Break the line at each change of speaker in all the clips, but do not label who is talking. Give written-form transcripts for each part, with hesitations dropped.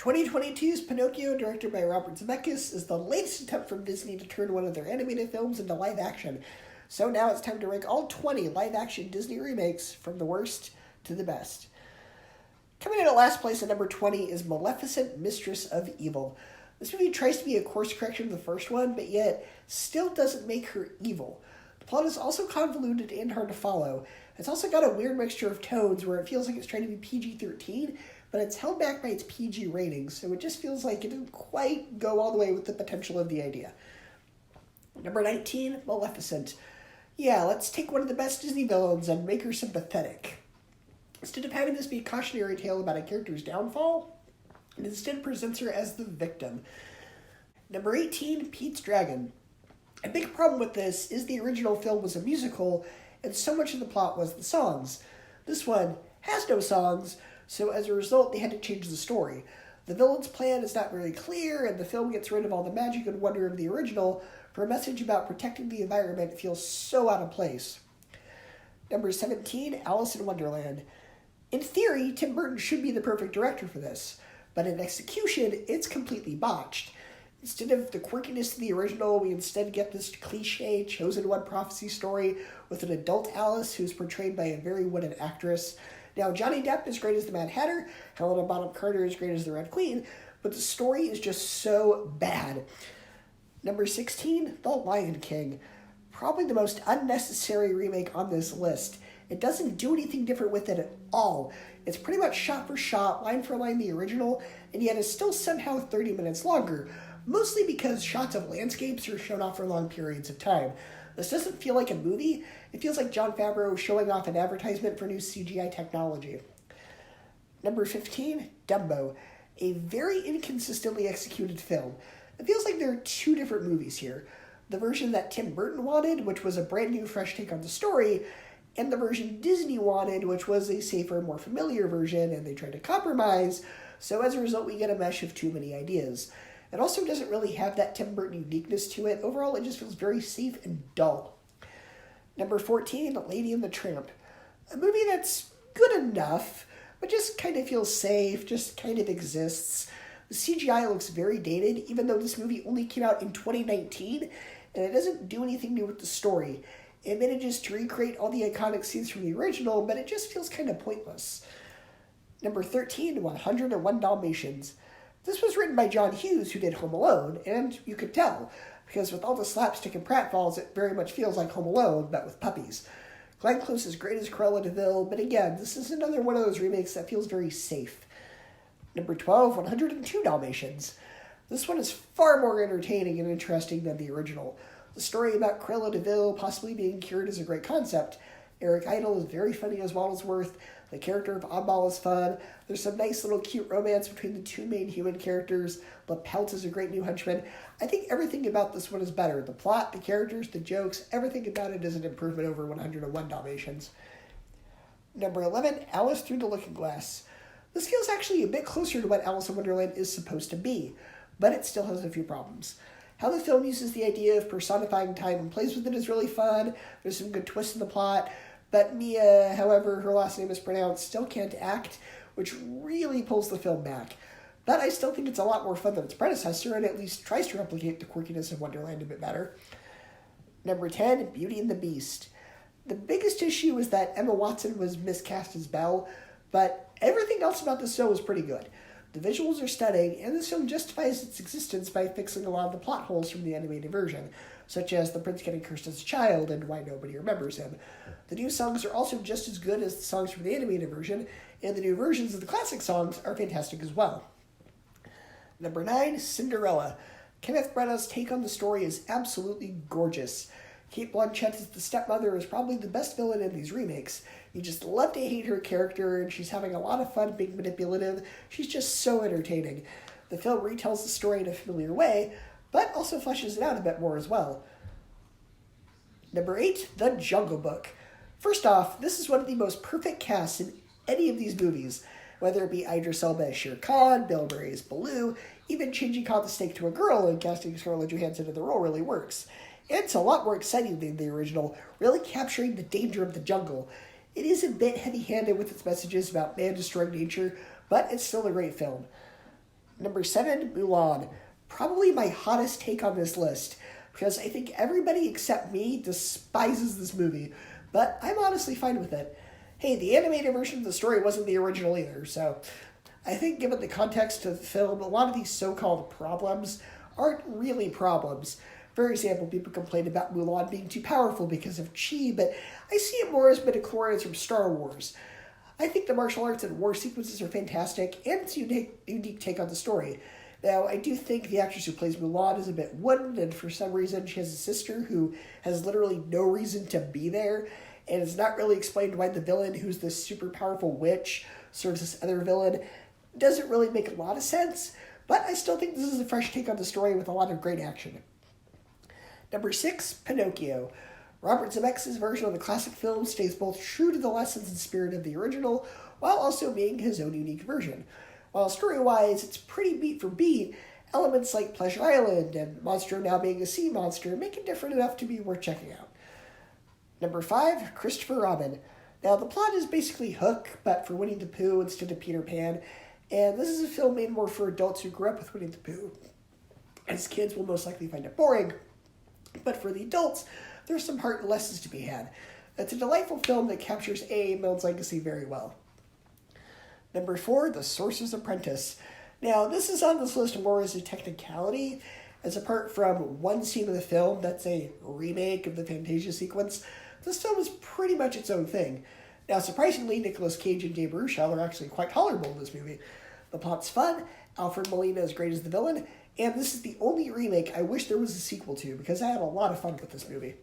2022's Pinocchio, directed by Robert Zemeckis, is the latest attempt from Disney to turn one of their animated films into live action. So now it's time to rank all 20 live-action Disney remakes from the worst to the best. Coming in at last place at number 20 is Maleficent, Mistress of Evil. This movie tries to be a course correction of the first one, but yet still doesn't make her evil. The plot is also convoluted and hard to follow. It's also got a weird mixture of tones where it feels like it's trying to be PG-13, but it's held back by its PG ratings, so it just feels like it didn't quite go all the way with the potential of the idea. Number 19, Maleficent. Yeah, let's take one of the best Disney villains and make her sympathetic. Instead of having this be a cautionary tale about a character's downfall, it instead presents her as the victim. Number 18, Pete's Dragon. A big problem with this is the original film was a musical, and so much of the plot was the songs. This one has no songs, so as a result, they had to change the story. The villain's plan is not very clear, and the film gets rid of all the magic and wonder of the original for a message about protecting the environment that feels so out of place. Number 17, Alice in Wonderland. In theory, Tim Burton should be the perfect director for this, but in execution, it's completely botched. Instead of the quirkiness of the original, we instead get this cliche chosen one prophecy story with an adult Alice who's portrayed by a very wooden actress. Now, Johnny Depp is great as the Mad Hatter, Helena Bonham Carter is great as the Red Queen, but the story is just so bad. Number 16, The Lion King. Probably the most unnecessary remake on this list. It doesn't do anything different with it at all. It's pretty much shot for shot, line for line the original, and yet is still somehow 30 minutes longer, mostly because shots of landscapes are shown off for long periods of time. This doesn't feel like a movie. It feels like Jon Favreau showing off an advertisement for new CGI technology. Number 15, Dumbo. A very inconsistently executed film. It feels like there are two different movies here. The version that Tim Burton wanted, which was a brand new, fresh take on the story, and the version Disney wanted, which was a safer, more familiar version, and they tried to compromise, so as a result we get a mesh of too many ideas. It also doesn't really have that Tim Burton uniqueness to it. Overall, it just feels very safe and dull. Number 14, Lady and the Tramp. A movie that's good enough, but just kind of feels safe, just kind of exists. The CGI looks very dated, even though this movie only came out in 2019, and it doesn't do anything new with the story. It manages to recreate all the iconic scenes from the original, but it just feels kind of pointless. Number 13, 101 Dalmatians. This was written by John Hughes, who did Home Alone, and you could tell, because with all the slapstick and pratfalls, it very much feels like Home Alone, but with puppies. Glenn Close is great as Cruella de Vil, but again, this is another one of those remakes that feels very safe. Number 12, 102 Dalmatians. This one is far more entertaining and interesting than the original. The story about Cruella de Vil possibly being cured is a great concept. Eric Idle is very funny as Waddlesworth. The character of Oddball is fun. There's some nice little cute romance between the two main human characters. LaPelt is a great new henchman. I think everything about this one is better. The plot, the characters, the jokes, everything about it is an improvement over 101 Dalmatians. Number 11, Alice Through the Looking Glass. This feels actually a bit closer to what Alice in Wonderland is supposed to be, but it still has a few problems. How the film uses the idea of personifying time and plays with it is really fun. There's some good twists in the plot, but Mia, however her last name is pronounced, still can't act, which really pulls the film back. But I still think it's a lot more fun than its predecessor, and at least tries to replicate the quirkiness of Wonderland a bit better. Number 10, Beauty and the Beast. The biggest issue is that Emma Watson was miscast as Belle, but everything else about this film is pretty good. The visuals are stunning, and this film justifies its existence by fixing a lot of the plot holes from the animated version, such as the prince getting cursed as a child and why nobody remembers him. The new songs are also just as good as the songs from the animated version, and the new versions of the classic songs are fantastic as well. Number 9, Cinderella. Kenneth Branagh's take on the story is absolutely gorgeous. Kate Blanchett as the stepmother is probably the best villain in these remakes. You just love to hate her character, and she's having a lot of fun being manipulative. She's just so entertaining. The film retells the story in a familiar way, but also fleshes it out a bit more as well. Number 8, The Jungle Book. First off, this is one of the most perfect casts in any of these movies, whether it be Idris Elba as Shere Khan, Bill Murray as Baloo, even changing Khan the Snake to a girl and casting Scarlett Johansson in the role really works. It's a lot more exciting than the original, really capturing the danger of the jungle. It is a bit heavy-handed with its messages about man destroying nature, but it's still a great film. Number 7, Mulan. Probably my hottest take on this list, because I think everybody except me despises this movie, but I'm honestly fine with it. Hey, the animated version of the story wasn't the original either, so I think given the context of the film, a lot of these so-called problems aren't really problems. For example, people complain about Mulan being too powerful because of chi, but I see it more as midichlorians from Star Wars. I think the martial arts and war sequences are fantastic, and it's a unique take on the story. Now, I do think the actress who plays Mulan is a bit wooden, and for some reason she has a sister who has literally no reason to be there, and it's not really explained why the villain, who's this super powerful witch, serves this other villain. Doesn't really make a lot of sense, but I still think this is a fresh take on the story with a lot of great action. Number 6, Pinocchio. Robert Zemeckis' version of the classic film stays both true to the lessons and spirit of the original, while also being his own unique version. While story-wise, it's pretty beat for beat, elements like Pleasure Island and Monstro now being a sea monster make it different enough to be worth checking out. Number 5, Christopher Robin. Now, the plot is basically Hook, but for Winnie the Pooh instead of Peter Pan, and this is a film made more for adults who grew up with Winnie the Pooh. As kids will most likely find it boring, but for the adults, there's some heart and lessons to be had. It's a delightful film that captures A.A. Milne's legacy very well. Number 4, The Sorcerer's Apprentice. Now, this is on this list more as a technicality, as apart from one scene of the film that's a remake of the Fantasia sequence, this film is pretty much its own thing. Now, surprisingly, Nicolas Cage and Gabe Baruchel are actually quite tolerable in this movie. The plot's fun, Alfred Molina is great as the villain, and this is the only remake I wish there was a sequel to, because I had a lot of fun with this movie.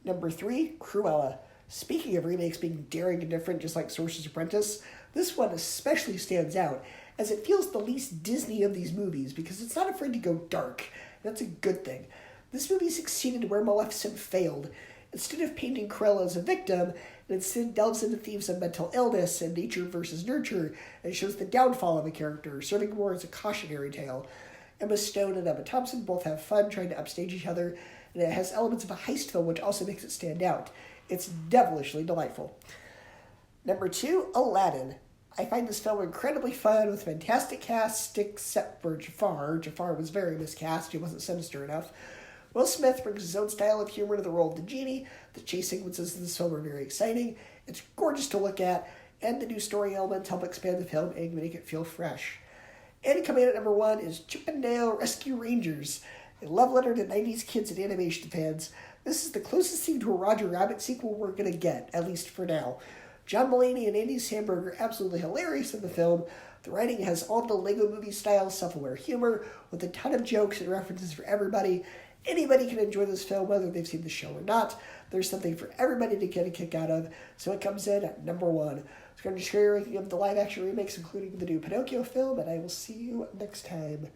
Number 3, Cruella. Speaking of remakes being daring and different, just like Sorcerer's Apprentice, this one especially stands out, as it feels the least Disney of these movies, because it's not afraid to go dark. That's a good thing. This movie succeeded where Maleficent failed. Instead of painting Cruella as a victim, it instead delves into themes of mental illness and nature versus nurture, and shows the downfall of a character, serving more as a cautionary tale. Emma Stone and Emma Thompson both have fun trying to upstage each other, and it has elements of a heist film which also makes it stand out. It's devilishly delightful. Number 2, Aladdin. I find this film incredibly fun with fantastic cast, except for Jafar. Jafar was very miscast, he wasn't sinister enough. Will Smith brings his own style of humor to the role of the genie. The chase sequences in this film are very exciting. It's gorgeous to look at, and the new story elements help expand the film and make it feel fresh. And coming in at number 1 is Chip 'n Dale Rescue Rangers, a love letter to 90s kids and animation fans. This is the closest thing to a Roger Rabbit sequel we're going to get, at least for now. John Mulaney and Andy Samberg are absolutely hilarious in the film. The writing has all the Lego movie-style self-aware humor, with a ton of jokes and references for everybody. Anybody can enjoy this film, whether they've seen the show or not. There's something for everybody to get a kick out of, so it comes in at number 1. It's going to share a ranking of the live-action remakes, including the new Pinocchio film, and I will see you next time.